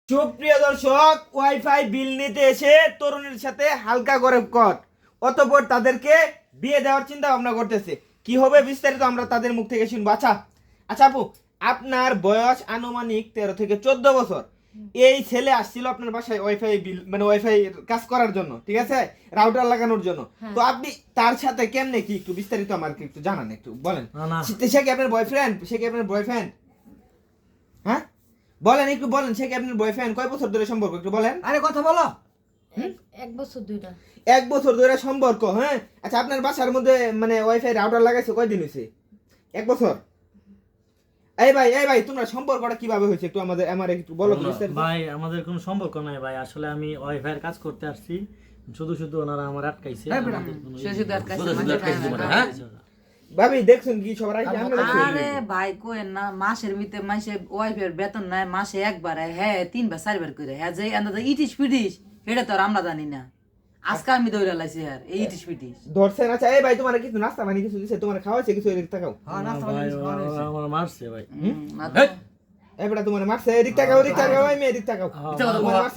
সুপ্রিয় দর্শক, ওয়াইফাই বিল নিতে এসে তরুণীর সাথে হালকা করে কট, অতঃপর তাদেরকে বিয়ে দেওয়ার চিন্তা ভাবনা করতেছে। কি হবে বিস্তারিত আমরা তাদের মুখ থেকে শুনবো। আচ্ছা আপু, আপনার বয়স আনুমানিক 13 থেকে 14 বছর। এই ছেলে আসছিল আপনার বাসায় ওয়াইফাই বিল মানে ওয়াইফাই কাজ করার জন্য, ঠিক আছে, রাউটার লাগানোর জন্য। তো আপনি তার সাথে কেমনে কি একটু বিস্তারিত আমাকে একটু জানান, একটু বলেন। সে কি আপনার বয়ফ্রেন্ড? হ্যাঁ বলেন, একটু বলেন, সে কি আপনার বয়ফ্রেন্ড? কয় বছর ধরে সম্পর্ক একটু বলেন। আরে কথা বলো। এক বছর দুইটা। 1 বছর ধরে সম্পর্ক, হ্যাঁ। আচ্ছা আপনার বাসার মধ্যে মানে ওয়াইফাই রাউটার লাগাইছে কয়দিন হয়েছে? 1 বছর। এই ভাই তোমরা সম্পর্কটা কিভাবে হয়েছে একটু আমার একটু বলো বিস্তারিত। ভাই আমাদের কোনো সম্পর্ক নাই ভাই, আসলে আমি ওয়াইফাই এর কাজ করতে আসছি, শুধু ওনারা আমার আটকাইছে। ভাবি দেখছেন কি সবার আগে আমরা দেখছি। আরে ভাই কোয়েন না, মাসের ভিতরে মাসে ওয়াইফের বেতন নাই, মাসে একবার হ্যাঁ 3 বার 4 বার করে হ্যাঁ যে আন্দাজে ইটিস পিটিস এটা তো আর আমরা জানি না। আজকে আমি দৌড়া লাইছি আর এই ইটিস পিটিস ধরছেন। আচ্ছা এই ভাই তোমার কিছু নাস্তা মানে কিছু দিছে, তোমার খাওয়াইছে কিছু? এদিক তাকাও। হ্যাঁ নাস্তা বানিয়েছে, আমার মারছে ভাই। এই বেটা তোমার মারছে? এদিক তাকাও, এই মেয়ে এদিক তাকাও।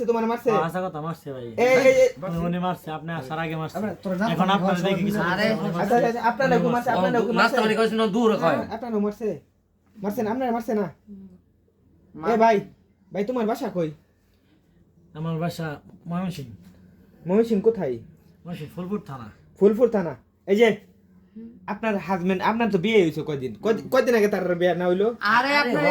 তোমার মারছে আশা কথা মারছে ভাই। এই উনি মারছে, আপনি আসার আগে মারছে। এখন আপনারা দেখে কিছু। আরে আচ্ছা আপনারা ঘুমাচ্ছে, নাস্তা বানি কইছ না দূর কয় আপনারা মারছে না, আপনারা মারছে না। এ ভাই তোমার বাসা কই? আমার বাসা ময়মনসিংহ। ময়মনসিংহ কোথায়? ময়মনসিংহ ফুলপুর থানা। এই যে আপনার হাজবেন্ড, আপনার তো বিয়ে হয়েছে কয়দিন আগে তার বিয়ে না হইলো? আরে আপনার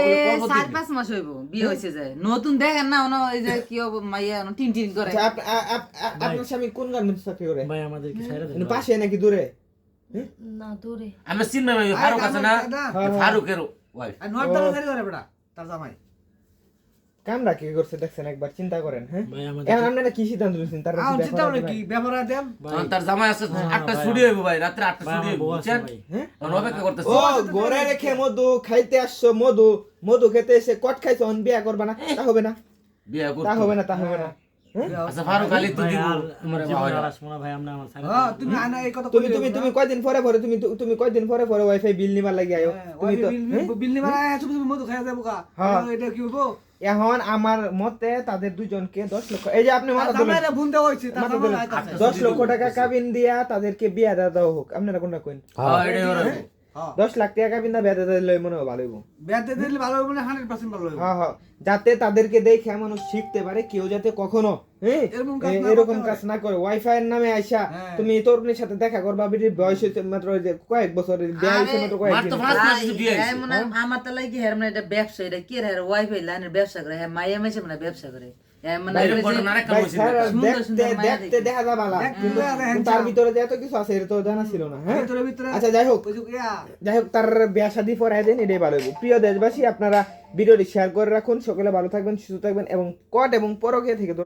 4-5 মাস হইব বিয়ে হইছে যায়, নতুন দেখেন না ওনা ওই যে কি হবে মাইয়া টিন টিন করে। আচ্ছা, আপনার স্বামী কোন গার্মেন্টস চাকরি করে? ভাই আমাদের কি ছাইরা দেন? মানে পাশে নাকি দূরে? না দূরে। আমরা চিনবে ভাই ফারুক আছে না, ফারুকের ওয়াইফ আর নর্দাল ধরে ধরে বেটা তার জামাই কামরা কি করছে দেখছেন, একবার চিন্তা করেন। হ্যাঁ ভাই আমাদের এখন আপনারা কি সিদ্ধান্ত নিয়েছেন? তার চিন্তা করে কি ব্যবহার দেন। তার জামাই আছে 8টা ছুটি হইব ভাই, রাতে 8টা ছুটি হইব বুঝছেন? হ্যাঁ আমরা অপেক্ষা করতেছি। ও ঘরে রেখে খাইতে আসছো, মধু খেতে এসে কট খাইছো, অন বিয়া করবা না? তা হবে না, বিয়ে করতে তা হবে না, তা হবে না। আচ্ছা ফারুক আলী তো ভাই দিব আর তোমার জীবন ভাই আর আসবো না ভাই, আমরা আমার ছাইরা হ্যাঁ তুমি আনা এই কথা তুমি কয়দিন পরে তুমি কয়দিন পরে ওয়াইফাই বিল নিবার লাগি আয়ো? তুমি তো বিল নিবা তুমি মধু খাইয়া যাবো কা এটা কি হইবো? এখন আমার মতে তাদের দুজনকে 10 লক্ষ, এই যে আপনি মাথা দিলেন, জামাইরে ফোন দেওয়া হইছে তার মাথা জামাই দিলেন, আইতাছে 10 লক্ষ টাকা কাবিন দিয়া তাদেরকে বিয়া দেওয়া হোক। আপনারা কোনটা কইন? হ্যাঁ এটাই ওরা 10 লাখ টাকা কাবিন দা বিয়া দিলে মনে হয় ভালো হইব। বেতে দিলে ভালো হবে না, 100% ভালো হবে। হ্যাঁ যাতে তাদেরকে দেখে মানুষ শিখতে পারে, কেউ যাতে কখনো এরকম কাজ না করে। ওয়াইফাই এর নামে আইসা তুমি তরুণীর সাথে দেখা করবা, বিটির বয়স হইছে মাত্র যে কয়েক বছরের, বিয়ে হইছে মাত্র মার কয়েকদিন। তো ফার্স্ট মাস বিয়ে হইছে। মনে আমার তো লাগি হের মানে এটা ব্যবসা, এটা কি হের ওয়াইফাই লাইনের ব্যবসা করে, হ্যাঁ মাইয়া মেছে মানে ব্যবসা করে। মানে বাইরে ঘটনা আরেকটা ভাই, হইছে স্যার, সুন্দর মায়া দেখতে দেখি। দেখা যাবে না, কিন্তু দেখতে তার ভিতরে যে এত কিছু আছে এটা তো জানা ছিল না। হ্যাঁ ভিতরে আচ্ছা যাই হোক ওই যে ইয়া তার বিয়া শাদী পড়ায় দেন, এটাই ভালো হইব। প্রিয় দেশবাসী, আপনারা ভিডিওটি শেয়ার করে রাখুন। সকলে ভালো থাকবেন, সুস্থ থাকবেন এবং কট এবং পরকীয়া থেকে